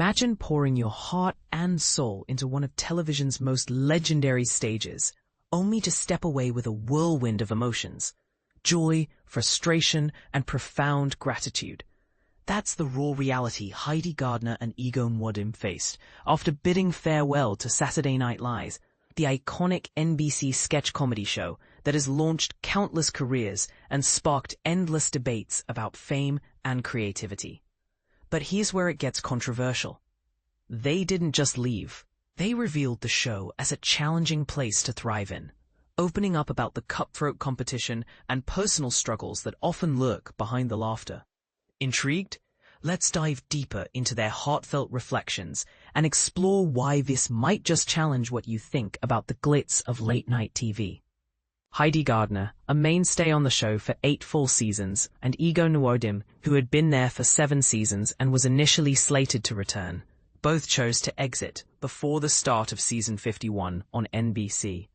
Imagine pouring your heart and soul into one of television's most legendary stages, only to step away with a whirlwind of emotions. Joy, frustration, and profound gratitude. That's the raw reality Heidi Gardner and Nwodim faced after bidding farewell to Saturday Night Live, the iconic NBC sketch comedy show that has launched countless careers and sparked endless debates about fame and creativity. But here's where it gets controversial. They didn't just leave. They revealed the show as a challenging place to thrive in, opening up about the cutthroat competition and personal struggles that often lurk behind the laughter. Intrigued? Let's dive deeper into their heartfelt reflections and explore why this might just challenge what you think about the glitz of late-night TV. Heidi Gardner, a mainstay on the show for 8 full seasons, and Nwodim, who had been there for 7 seasons and was initially slated to return, both chose to exit before the start of season 51 on NBC.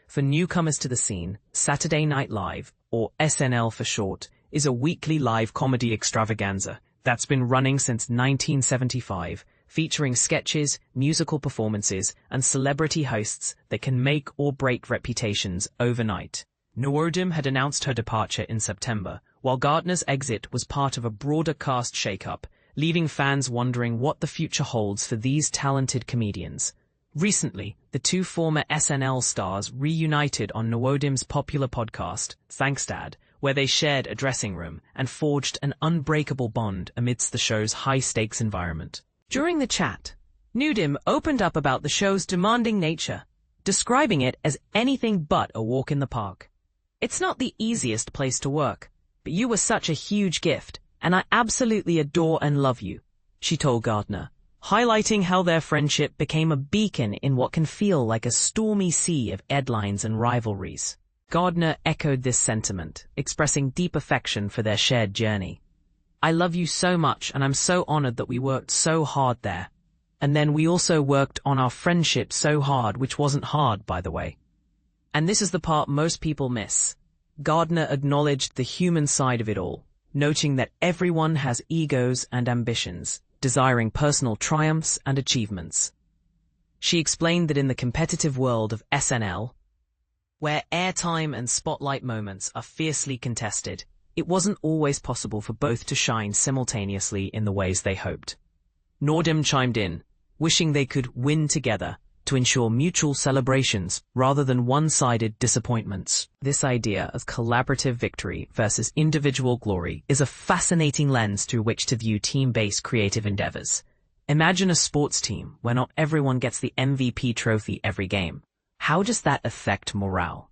For newcomers to the scene, Saturday Night Live, or SNL for short, is a weekly live comedy extravaganza that's been running since 1975, featuring sketches, musical performances, and celebrity hosts that can make or break reputations overnight. Nwodim had announced her departure in September, while Gardner's exit was part of a broader cast shakeup, leaving fans wondering what the future holds for these talented comedians. Recently, the two former SNL stars reunited on Nwodim's popular podcast, Thanks Dad, where they shared a dressing room and forged an unbreakable bond amidst the show's high-stakes environment. During the chat, Nwodim opened up about the show's demanding nature, describing it as anything but a walk in the park. "It's not the easiest place to work, but you were such a huge gift, and I absolutely adore and love you," she told Gardner, highlighting how their friendship became a beacon in what can feel like a stormy sea of headlines and rivalries. Gardner echoed this sentiment, expressing deep affection for their shared journey. "I love you so much, and I'm so honored that we worked so hard there. And then we also worked on our friendship so hard, which wasn't hard, by the way." And this is the part most people miss. Gardner acknowledged the human side of it all, noting that everyone has egos and ambitions, desiring personal triumphs and achievements. She explained that in the competitive world of SNL, where airtime and spotlight moments are fiercely contested, it wasn't always possible for both to shine simultaneously in the ways they hoped. Nwodim chimed in, wishing they could win together to ensure mutual celebrations rather than one-sided disappointments. This idea of collaborative victory versus individual glory is a fascinating lens through which to view team-based creative endeavors. Imagine a sports team where not everyone gets the MVP trophy every game. How does that affect morale?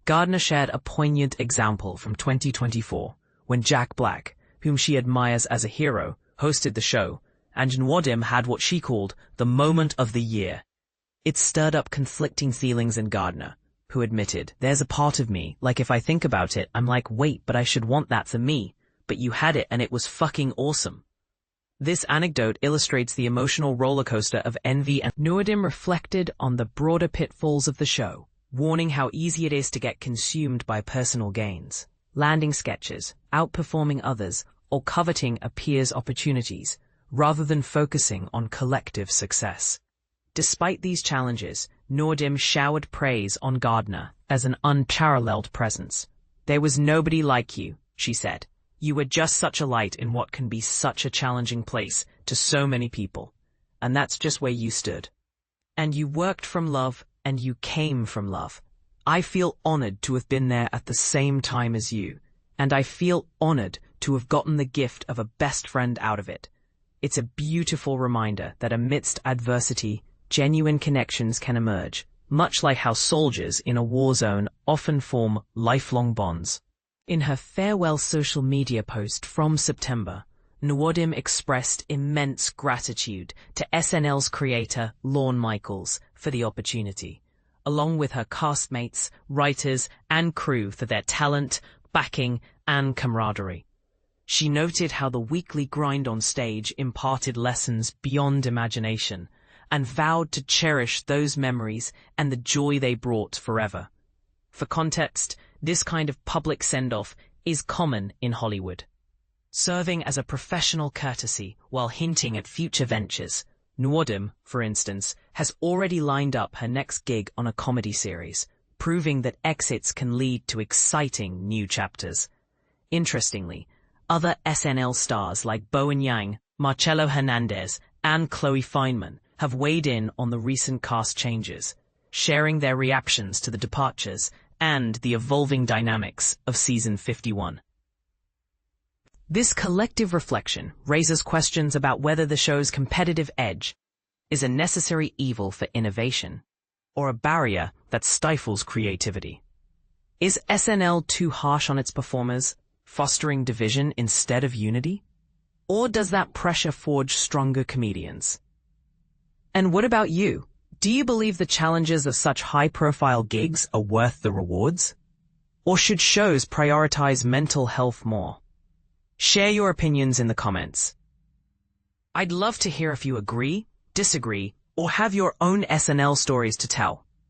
Gardner shared a poignant example from 2024, when Jack Black, whom she admires as a hero, hosted the show, and Nwodim had what she called the moment of the year. It stirred up conflicting feelings in Gardner, who admitted, "There's a part of me, like if I think about it, I'm like, wait, but I should want that for me, but you had it and it was fucking awesome." This anecdote illustrates the emotional rollercoaster of envy, and Nwodim reflected on the broader pitfalls of the show, warning how easy it is to get consumed by personal gains, landing sketches, outperforming others, or coveting a peer's opportunities, rather than focusing on collective success. Despite these challenges, Nwodim showered praise on Gardner as an unparalleled presence. "There was nobody like you," she said. "You were just such a light in what can be such a challenging place to so many people. And that's just where you stood. And you worked from love, and you came from love. I feel honored to have been there at the same time as you, and I feel honored to have gotten the gift of a best friend out of it. It's a beautiful reminder that amidst adversity, genuine connections can emerge, much like how soldiers in a war zone often form lifelong bonds." In her farewell social media post from September, Nwodim expressed immense gratitude to SNL's creator, Lorne Michaels, for the opportunity, along with her castmates, writers, and crew for their talent, backing, and camaraderie. She noted how the weekly grind on stage imparted lessons beyond imagination, and vowed to cherish those memories and the joy they brought forever. For context, this kind of public send-off is common in Hollywood, serving as a professional courtesy while hinting at future ventures, Nwodim, for instance, has already lined up her next gig on a comedy series, proving that exits can lead to exciting new chapters. Interestingly, other SNL stars like Bowen Yang, Marcelo Hernandez, and Chloe Fineman have weighed in on the recent cast changes, sharing their reactions to the departures and the evolving dynamics of season 51. This collective reflection raises questions about whether the show's competitive edge is a necessary evil for innovation or a barrier that stifles creativity. Is SNL too harsh on its performers, fostering division instead of unity? Or does that pressure forge stronger comedians? And what about you? Do you believe the challenges of such high-profile gigs are worth the rewards? Or should shows prioritize mental health more? Share your opinions in the comments. I'd love to hear if you agree, disagree, or have your own SNL stories to tell.